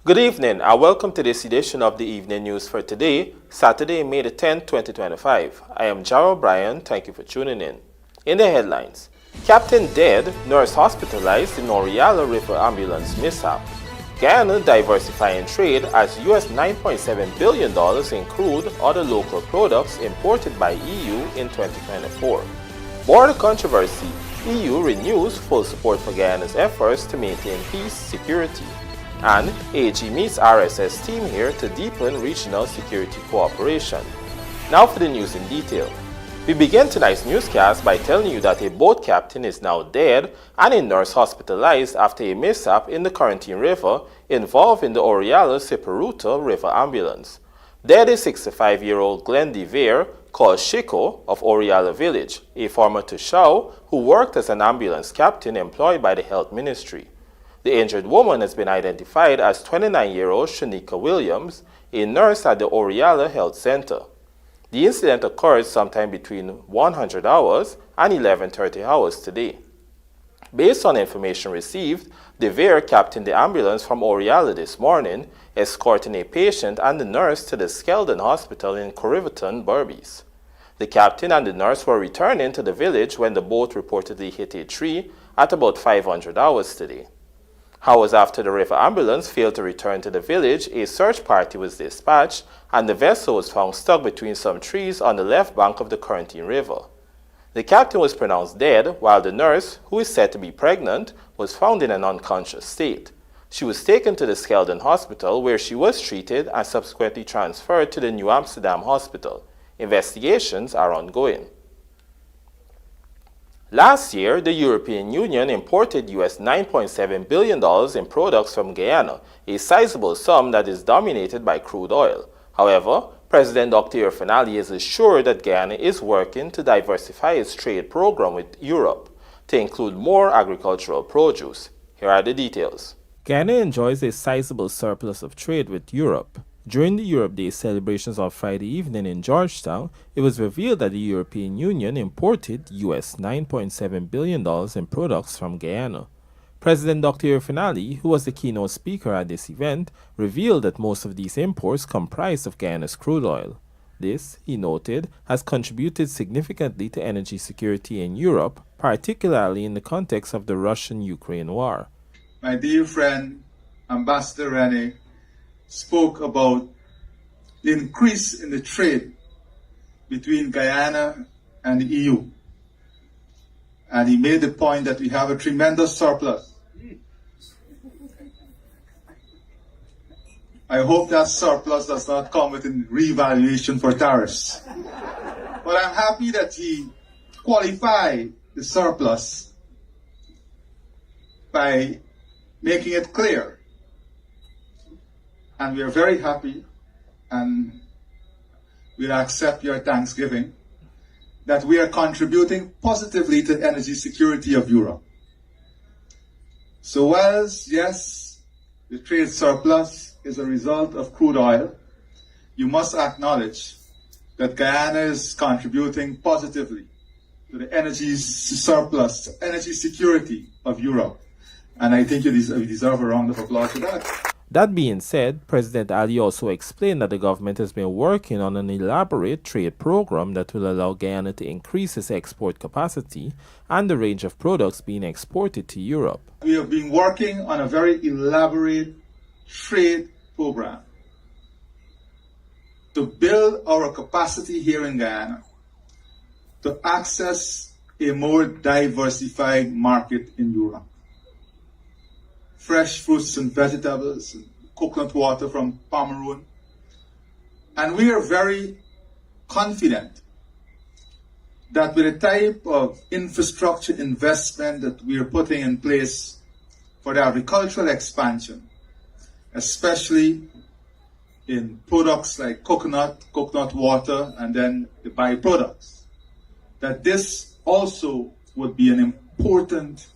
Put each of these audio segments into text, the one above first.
Good evening and welcome to this edition of the Evening News for today, Saturday, May the 10th, 2025. I am Jarrell Bryan. Thank you for tuning in. In the headlines, Captain dead, nurse hospitalized in OREALLA River ambulance mishap. Guyana diversifying trade as US $9.7 billion in crude other local products imported by EU in 2024. Border controversy, EU renews full support for Guyana's efforts to maintain peace, security. And AG meets RSS team here to deepen regional security cooperation. Now for the news in detail. We begin tonight's newscast by telling you that a boat captain is now dead and a nurse hospitalized after a mishap in the Quarantine River involving the OREALLA Siparuta River ambulance. Dead is 65-year-old Glenn DeVere, called Chico, of OREALLA Village, a former Tushao who worked as an ambulance captain employed by the Health Ministry. The injured woman has been identified as 29-year-old Shanika Williams, a nurse at the OREALLA Health Center. The incident occurred sometime between 100 hours and 11:30 hours today. Based on information received, DeVere captained the ambulance from OREALLA this morning, escorting a patient and the nurse to the Skeldon Hospital in Corriverton, Berbice. The captain and the nurse were returning to the village when the boat reportedly hit a tree at about 500 hours today. Hours after the river ambulance failed to return to the village, a search party was dispatched and the vessel was found stuck between some trees on the left bank of the Quarantine River. The captain was pronounced dead, while the nurse, who is said to be pregnant, was found in an unconscious state. She was taken to the Skeldon Hospital where she was treated and subsequently transferred to the New Amsterdam Hospital. Investigations are ongoing. Last year, the European Union imported US $9.7 billion in products from Guyana, a sizable sum that is dominated by crude oil. However, President Dr. Finali is assured that Guyana is working to diversify its trade program with Europe to include more agricultural produce. Here are the details. Guyana enjoys a sizable surplus of trade with Europe. During the Europe Day celebrations on Friday evening in Georgetown, it was revealed that the European Union imported US $9.7 billion in products from Guyana. President Dr. Finali, who was the keynote speaker at this event, revealed that most of these imports comprised of Guyana's crude oil. This, he noted, has contributed significantly to energy security in Europe, particularly in the context of the Russian-Ukraine war. My dear friend, Ambassador Rene, spoke about the increase in the trade between Guyana and the EU. And he made the point that we have a tremendous surplus. I hope that surplus does not come with a revaluation for tariffs. But I'm happy that he qualified the surplus by making it clear. And we are very happy, and we'll accept your thanksgiving, that we are contributing positively to the energy security of Europe. So whilst, yes, the trade surplus is a result of crude oil, you must acknowledge that Guyana is contributing positively to the energy surplus, energy security of Europe. And I think you deserve a round of applause for that. That being said, President Ali also explained that the government has been working on an elaborate trade program that will allow Guyana to increase its export capacity and the range of products being exported to Europe. We have been working on a very elaborate trade program to build our capacity here in Guyana to access a more diversified market in Europe. Fresh fruits and vegetables, and coconut water from Cameroon. And we are very confident that with the type of infrastructure investment that we are putting in place for the agricultural expansion, especially in products like coconut water, and then the byproducts, that this also would be an important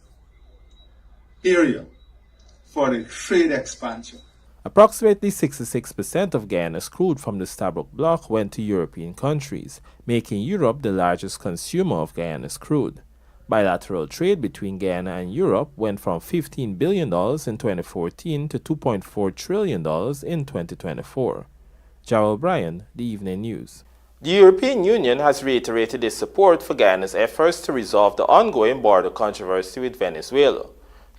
area for the trade expansion. Approximately 66% of Guyana's crude from the Stabroek Block went to European countries, making Europe the largest consumer of Guyana's crude. Bilateral trade between Guyana and Europe went from $15 billion in 2014 to $2.4 trillion in 2024. Jarrell Bryan, The Evening News. The European Union has reiterated its support for Guyana's efforts to resolve the ongoing border controversy with Venezuela.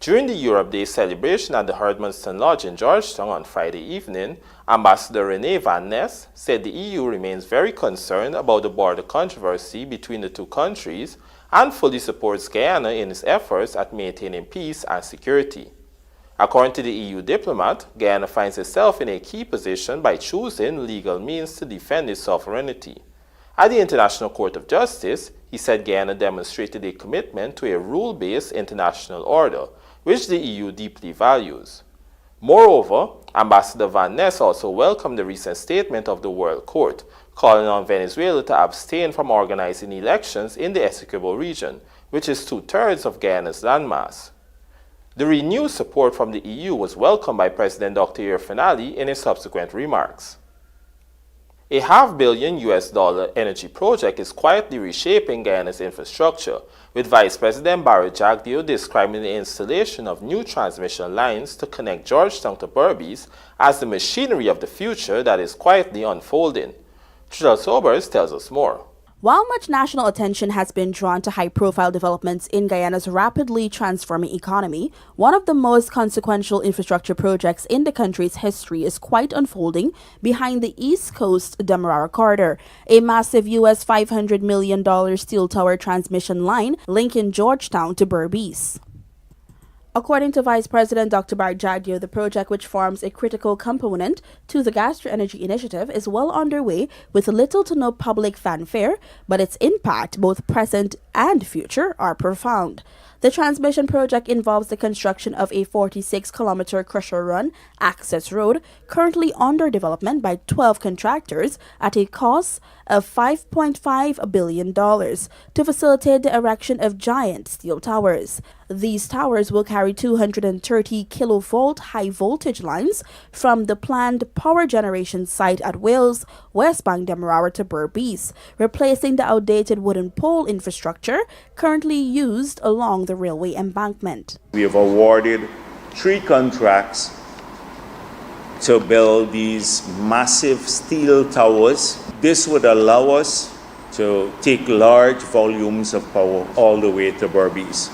During the Europe Day celebration at the Herdmanston Lodge in Georgetown on Friday evening, Ambassador René Van Ness said the EU remains very concerned about the border controversy between the two countries and fully supports Guyana in its efforts at maintaining peace and security. According to the EU diplomat, Guyana finds itself in a key position by choosing legal means to defend its sovereignty. At the International Court of Justice, he said Guyana demonstrated a commitment to a rule-based international order, which the EU deeply values. Moreover, Ambassador Van Ness also welcomed the recent statement of the World Court, calling on Venezuela to abstain from organizing elections in the Essequibo region, which is 2/3 of Guyana's landmass. The renewed support from the EU was welcomed by President Dr. Irfaan Ali in his subsequent remarks. A $500 million energy project is quietly reshaping Guyana's infrastructure, with Vice President Barry Jagdeo describing the installation of new transmission lines to connect Georgetown to Berbice as the machinery of the future that is quietly unfolding. Trisha Sobers tells us more. While much national attention has been drawn to high-profile developments in Guyana's rapidly transforming economy, one of the most consequential infrastructure projects in the country's history is quite unfolding behind the East Coast Demerara Corridor, a massive US $500 million steel tower transmission line linking Georgetown to Berbice. According to Vice President Dr. Barry Jagdeo, the project, which forms a critical component to the Gastro Energy Initiative, is well underway with little to no public fanfare, but its impact, both present and future, are profound. The transmission project involves the construction of a 46-kilometer crusher run access road currently under development by 12 contractors at a cost of $5.5 billion to facilitate the erection of giant steel towers. These towers will carry 230 kilovolt high voltage lines from the planned power generation site at Wales, West Bank Demerara to Berbice, replacing the outdated wooden pole infrastructure currently used along the railway embankment. We have awarded 3 contracts to build these massive steel towers. This would allow us to take large volumes of power all the way to Berbice,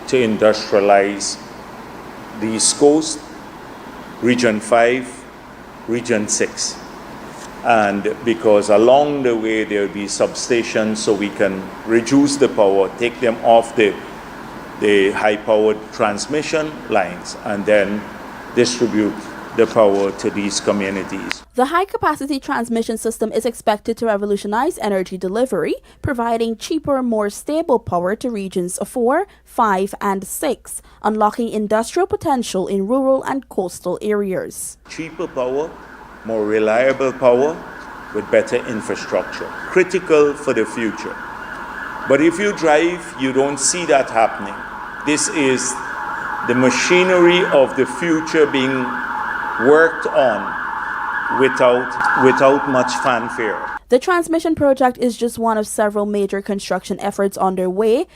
to industrialize the East Coast, Region 5, Region 6. And because along the way there will be substations so we can reduce the power, take them off the high-powered transmission lines, and then distribute the power to these communities. The high-capacity transmission system is expected to revolutionize energy delivery, providing cheaper, more stable power to regions 4, 5, and 6, unlocking industrial potential in rural and coastal areas. Cheaper power, more reliable power, with better infrastructure, critical for the future. But if you drive, you don't see that happening. This is the machinery of the future being worked on without much fanfare. The transmission project is just one of several major construction efforts underway,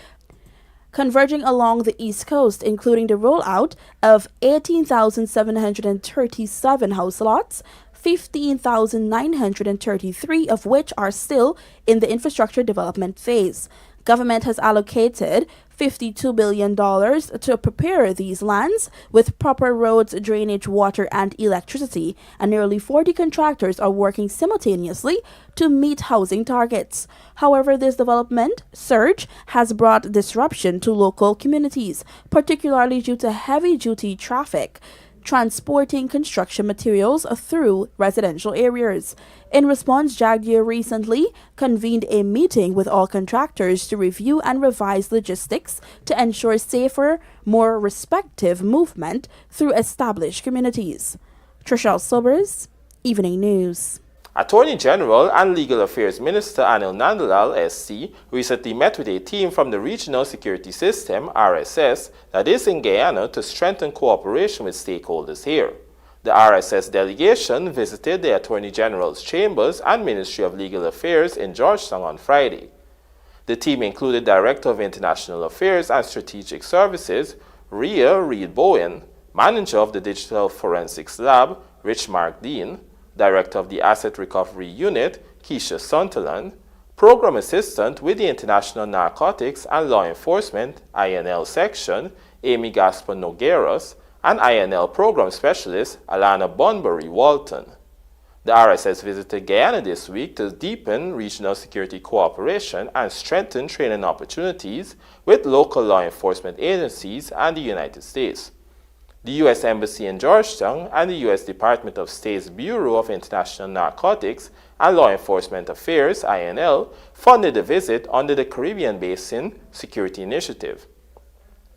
converging along the East Coast, including the rollout of 18,737 house lots, 15,933 of which are still in the infrastructure development phase. Government has allocated $52 billion to prepare these lands with proper roads, drainage, water, and electricity, and nearly 40 contractors are working simultaneously to meet housing targets. However, this development surge has brought disruption to local communities, particularly due to heavy-duty traffic transporting construction materials through residential areas. In response, Jagdeo recently convened a meeting with all contractors to review and revise logistics to ensure safer, more respective movement through established communities. Trisha Sobers, Evening News. Attorney General and Legal Affairs Minister Anil Nandalal, SC, recently met with a team from the Regional Security System, RSS, that is in Guyana to strengthen cooperation with stakeholders here. The RSS delegation visited the Attorney General's chambers and Ministry of Legal Affairs in Georgetown on Friday. The team included Director of International Affairs and Strategic Services, Rhea Reed-Bowen, Manager of the Digital Forensics Lab, Rich Mark Dean, Director of the Asset Recovery Unit, Keisha Sunderland, Program Assistant with the International Narcotics and Law Enforcement INL Section, Amy Gaspar Nogueras, and INL Program Specialist, Alana Bunbury Walton. The RSS visited Guyana this week to deepen regional security cooperation and strengthen training opportunities with local law enforcement agencies and the United States. The U.S. Embassy in Georgetown and the U.S. Department of State's Bureau of International Narcotics and Law Enforcement Affairs, INL, funded the visit under the Caribbean Basin Security Initiative.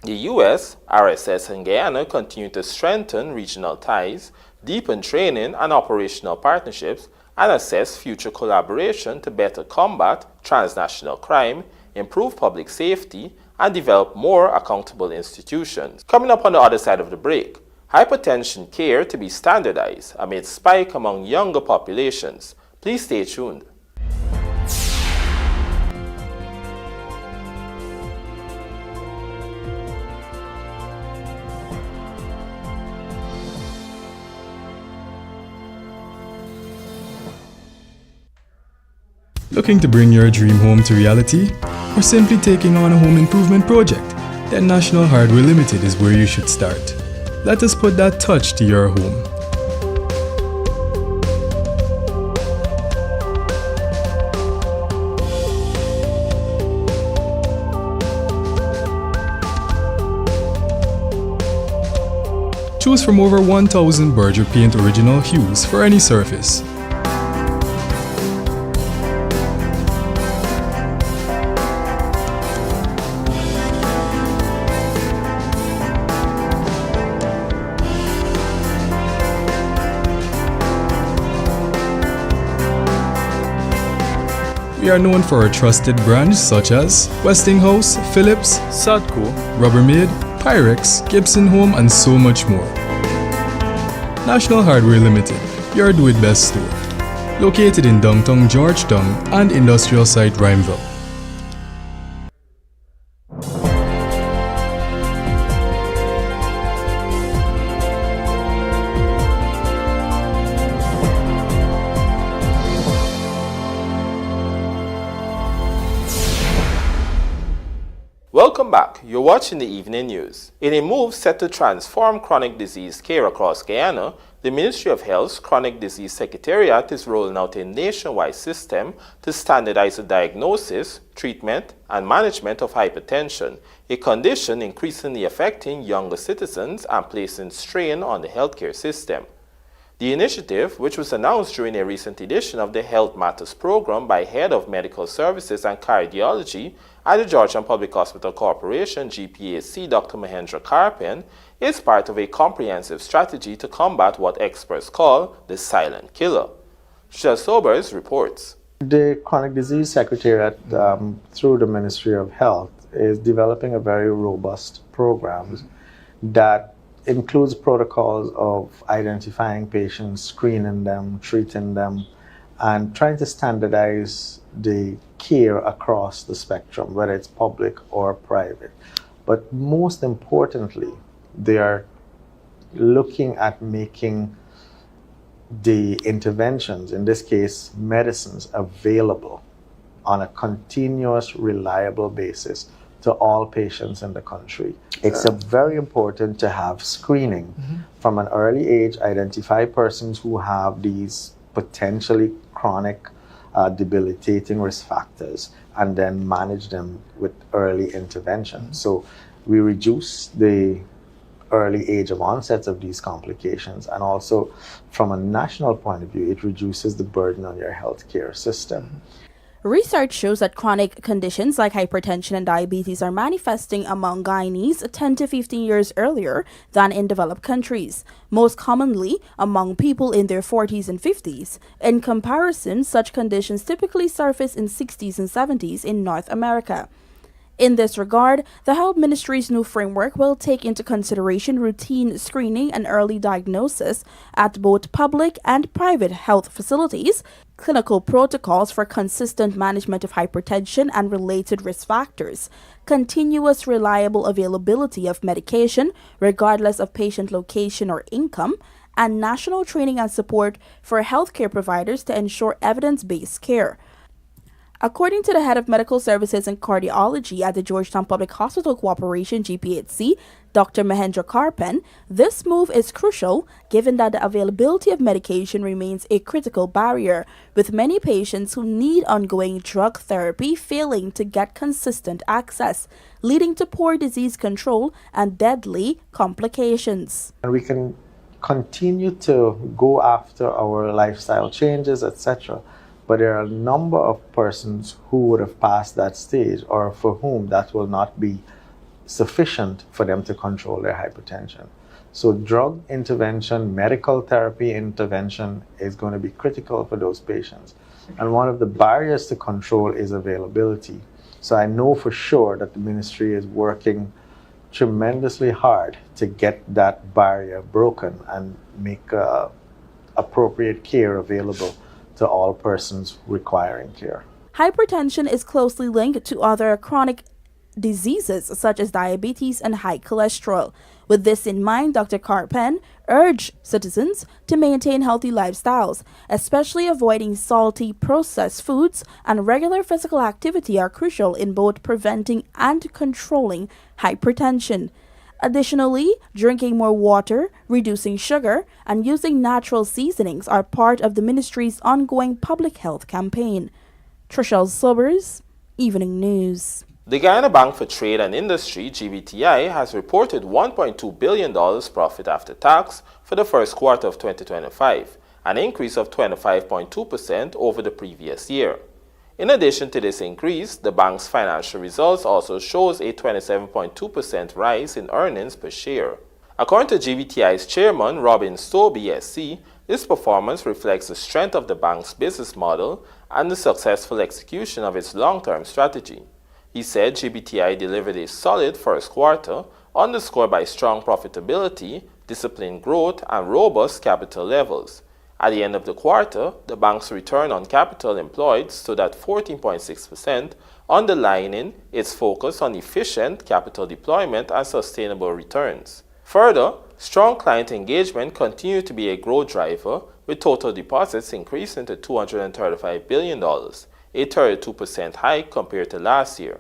The U.S., RSS, and Guyana continue to strengthen regional ties, deepen training and operational partnerships, and assess future collaboration to better combat transnational crime, improve public safety, and develop more accountable institutions. Coming up on the other side of the break, hypertension care to be standardized amid spike among younger populations. Please stay tuned. Looking to bring your dream home to reality? Or simply taking on a home improvement project? Then National Hardware Limited is where you should start. Let us put that touch to your home. Choose from over 1,000 Berger Paint original hues for any surface. We are known for our trusted brands such as Westinghouse, Philips, Sadco, Rubbermaid, Pyrex, Gibson Home, and so much more. National Hardware Limited, your do-it-best store. Located in downtown Georgetown and industrial site Rhymeville. Welcome back. You're watching the Evening News. In a move set to transform chronic disease care across Guyana, the Ministry of Health's Chronic Disease Secretariat is rolling out a nationwide system to standardize the diagnosis, treatment, and management of hypertension, a condition increasingly affecting younger citizens and placing strain on the healthcare system. The initiative, which was announced during a recent edition of the Health Matters program by Head of Medical Services and Cardiology at the Georgetown Public Hospital Corporation, GPAC, Dr. Mahendra Karpen, is part of a comprehensive strategy to combat what experts call the silent killer. Shel Sobers reports. The Chronic Disease Secretariat, through the Ministry of Health, is developing a very robust program that includes protocols of identifying patients, screening them, treating them, and trying to standardize the care across the spectrum, whether it's public or private. But most importantly, they are looking at making the interventions, in this case medicines, available on a continuous, reliable basis to all patients in the country. It's very important to have screening from an early age, identify persons who have these potentially chronic, debilitating risk factors, and then manage them with early intervention. So we reduce the early age of onset of these complications, and also from a national point of view, it reduces the burden on your healthcare system. Research shows that chronic conditions like hypertension and diabetes are manifesting among Guyanese 10 to 15 years earlier than in developed countries, most commonly among people in their 40s and 50s. In comparison, such conditions typically surface in 60s and 70s in North America. In this regard, the Health Ministry's new framework will take into consideration routine screening and early diagnosis at both public and private health facilities, clinical protocols for consistent management of hypertension and related risk factors, continuous reliable availability of medication regardless of patient location or income, and national training and support for healthcare providers to ensure evidence-based care. According to the head of medical services and cardiology at the Georgetown Public Hospital Corporation GPHC, Dr. Mahendra Karpan, this move is crucial given that the availability of medication remains a critical barrier, with many patients who need ongoing drug therapy failing to get consistent access, leading to poor disease control and deadly complications. And we can continue to go after our lifestyle changes, etc. But there are a number of persons who would have passed that stage or for whom that will not be sufficient for them to control their hypertension. So drug intervention, medical therapy intervention is going to be critical for those patients. And one of the barriers to control is availability. So I know for sure that the ministry is working tremendously hard to get that barrier broken and make appropriate care available to all persons requiring care. Hypertension is closely linked to other chronic diseases such as diabetes and high cholesterol. With this in mind, Dr. Karpan urged citizens to maintain healthy lifestyles, especially avoiding salty, processed foods, and regular physical activity are crucial in both preventing and controlling hypertension. Additionally, drinking more water, reducing sugar, and using natural seasonings are part of the ministry's ongoing public health campaign. Trishelle Sobers, Evening News. The Guyana Bank for Trade and Industry, GBTI, has reported $1.2 billion profit after tax for the first quarter of 2025, an increase of 25.2% over the previous year. In addition to this increase, the bank's financial results also shows a 27.2% rise in earnings per share. According to GBTI's chairman, Robin Stowe, BSc, this performance reflects the strength of the bank's business model and the successful execution of its long-term strategy. He said GBTI delivered a solid first quarter, underscored by strong profitability, disciplined growth, and robust capital levels. At the end of the quarter, the bank's return on capital employed stood at 14.6%, underlining its focus on efficient capital deployment and sustainable returns. Further, strong client engagement continued to be a growth driver, with total deposits increasing to $235 billion, a 32% hike compared to last year.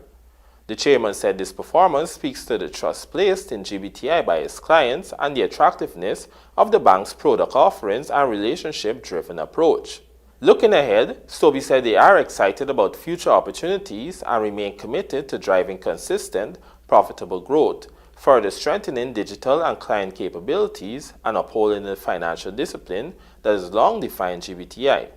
The chairman said this performance speaks to the trust placed in GBTI by its clients and the attractiveness of the bank's product offerings and relationship-driven approach. Looking ahead, Stobe said they are excited about future opportunities and remain committed to driving consistent, profitable growth, further strengthening digital and client capabilities and upholding the financial discipline that has long defined GBTI.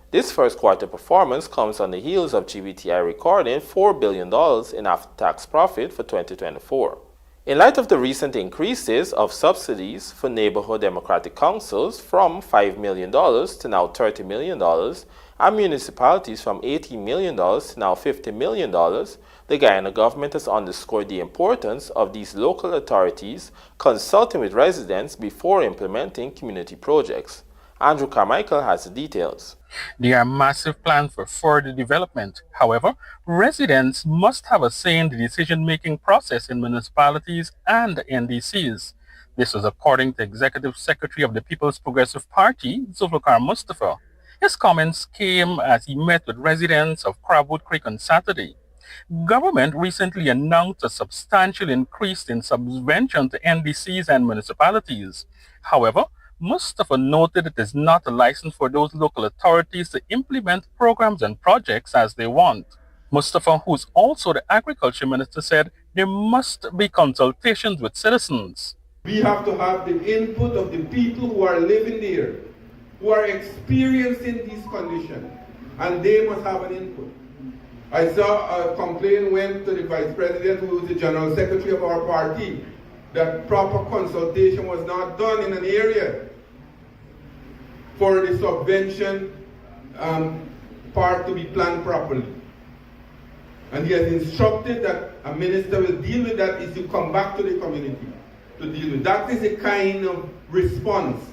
This first quarter performance comes on the heels of GBTI recording $4 billion in after-tax profit for 2024. In light of the recent increases of subsidies for neighborhood democratic councils from $5 million to now $30 million, and municipalities from $18 million to now $50 million, the Guyana government has underscored the importance of these local authorities consulting with residents before implementing community projects. Andrew Carmichael has the details. There are massive plans for further development. However, residents must have a say in the decision-making process in municipalities and NDCs. This was according to Executive Secretary of the People's Progressive Party, Zulfikar Mustafa. His comments came as he met with residents of Crabwood Creek on Saturday. Government recently announced a substantial increase in subvention to NDCs and municipalities. However, Mustafa noted it is not a license for those local authorities to implement programs and projects as they want. Mustafa, who is also the Agriculture Minister, said there must be consultations with citizens. We have to have the input of the people who are living there, who are experiencing these conditions, and they must have an input. I saw a complaint went to the Vice President, who is the General Secretary of our party, that proper consultation was not done in an area for the subvention part to be planned properly. And he has instructed that a minister will deal with that issue, come back to the community to deal with. That is a kind of response,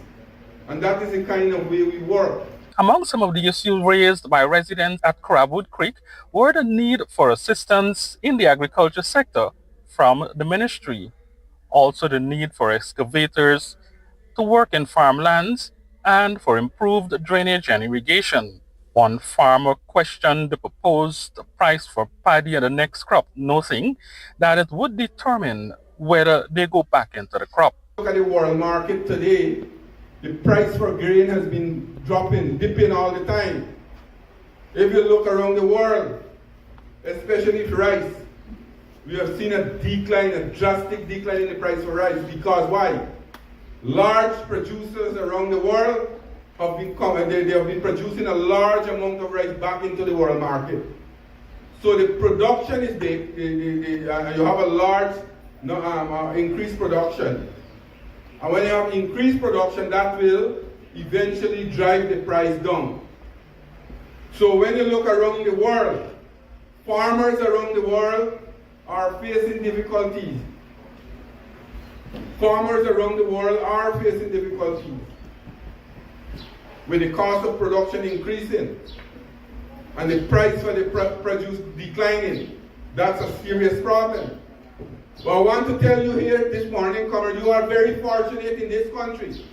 and that is the kind of way we work. Among some of the issues raised by residents at Crabwood Creek were the need for assistance in the agriculture sector from the ministry, also the need for excavators to work in farmlands, and for improved drainage and irrigation. One farmer questioned the proposed price for paddy and the next crop, noting that it would determine whether they go back into the crop. Look at the world market today. The price for grain has been dipping all the time. If you look around the world, especially for rice, we have seen a drastic decline in the price for rice. Because why? Large producers around the world have been producing a large amount of rice back into the world market. So the production is big. You have a large increased production. And when you have increased production, that will eventually drive the price down. So when you look around the world, farmers around the world are facing difficulties. Farmers around the world are facing difficulties with the cost of production increasing and the price for the produce declining. That's a serious problem. But I want to tell you here this morning, Comrade, you are very fortunate in this country.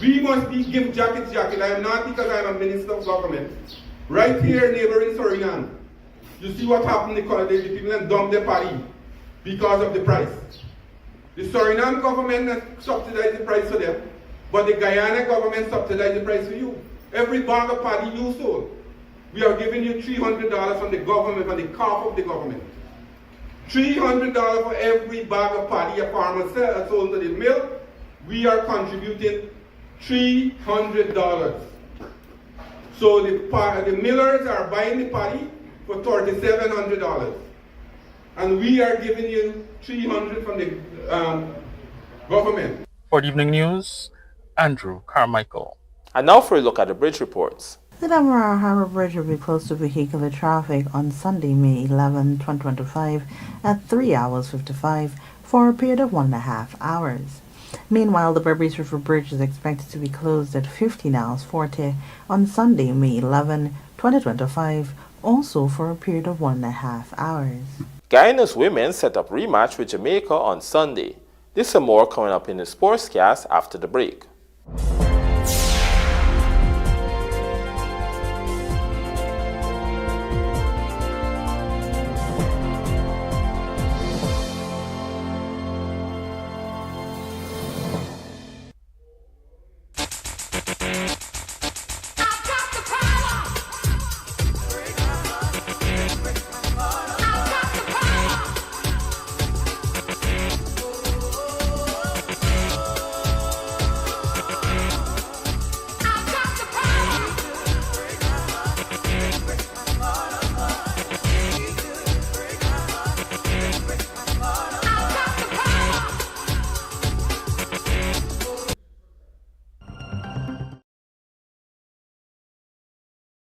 We must give jacket. I am not, because I am a minister of government. Right here, neighboring Suriname, you see what happened, the people have dumped their paddy because of the price. The Suriname government has subsidized the price for them, but the Guyana government subsidized the price for you. Every bag of paddy you sold, we are giving you $300 from the government, from the cough of the government. $300 for every bag of paddy a farmer sold to the mill. We are contributing $300. So the millers are buying the paddy for $3,700. And we are giving you $300 from the government. For the evening news, Andrew Carmichael. And now for a look at the bridge reports. The Demerara Harbour Bridge will be closed to vehicular traffic on Sunday, May 11, 2025 at 3 hours 55 for a period of 1.5 hours. Meanwhile, the Berbice River Bridge is expected to be closed at 15 hours 40 on Sunday, May 11, 2025, also for a period of 1.5 hours. Guyana's women set up rematch with Jamaica on Sunday. This and more coming up in the Sportscast after the break.